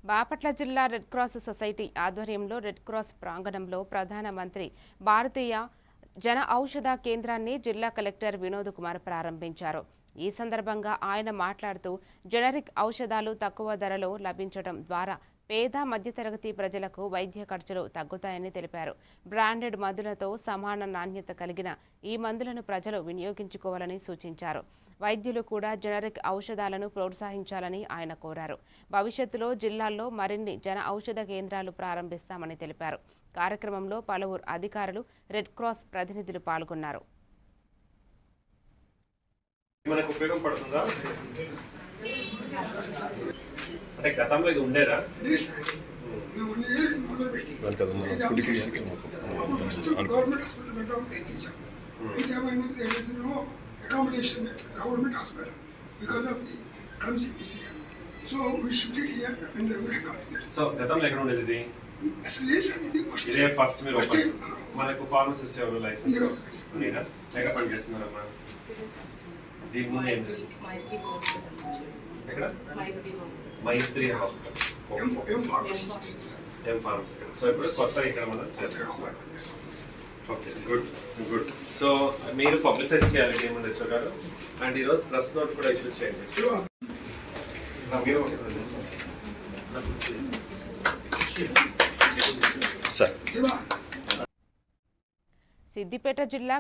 బాపట్ల జిల్లా red cross society ఆధ్వర్యంలో red cross ప్రాంగణంలో ప్రధానమంత్రి భారతీయ జన ఔషధ కేంద్రాన్ని జిల్లా కలెక్టర్ వినోద్ కుమార్ ప్రారంభించారు. ఈ సందర్భంగా ఆయన మాట్లాడుతూ జనరిక్ ఔషధాలు తక్కువ ధరలో లభించడం ద్వారా పేద మధ్యతరగతి ప్రజలకు వైద్య ఖర్చులు తగ్గుతాయని తెలిపారు. బ్రాండెడ్ మందులతో సమాన నాణ్యత కలిగిన ఈ మందులను ప్రజలు వినియోగించుకోవాలని సూచించారు. వైద్యులు కూడా జనరిక్ ఔషధాలను ప్రోత్సహించాలని ఆయన కోరారు. భవిష్యత్తులో జిల్లాల్లో మరిన్ని జన ఔషధ కేంద్రాలు ప్రారంభిస్తామని తెలిపారు. కార్యక్రమంలో పలువురు అధికారులు, రెడ్ క్రాస్ ప్రతినిధులు పాల్గొన్నారు. మనకు ఉపయోగపడుతుందా అంటే గతంలో ఇది ఉండేదా? Accommodation at government hospital because of the clumsy area. So we shifted here and we got it. So gatam ఎక్కడ ఉండేది ఇది? ఇదే ఫస్ట్ మీరు మనకు ఫార్మసిస్ట్ ఎవరు లైసెన్స్ లేదా ఎక్కడ పని చేస్తున్నారమ్మా? దీని ముందు ఏం లేదు ఎక్కడ? మైత్రి హాస్పిటల్ ఎం ఫార్మసీ. సో ఇప్పుడు కొత్త ఇక్కడ మనం ఓకే, గుడ్ గుడ్. సో మీరు పబ్లిసైజ్ చేయాలి ఏముంది హెచ్ఓ గారు, అండ్ ఈరోజు ప్రెస్ నోట్ కూడా ఇష్యూ చేయండి. సిద్దిపేట జిల్లా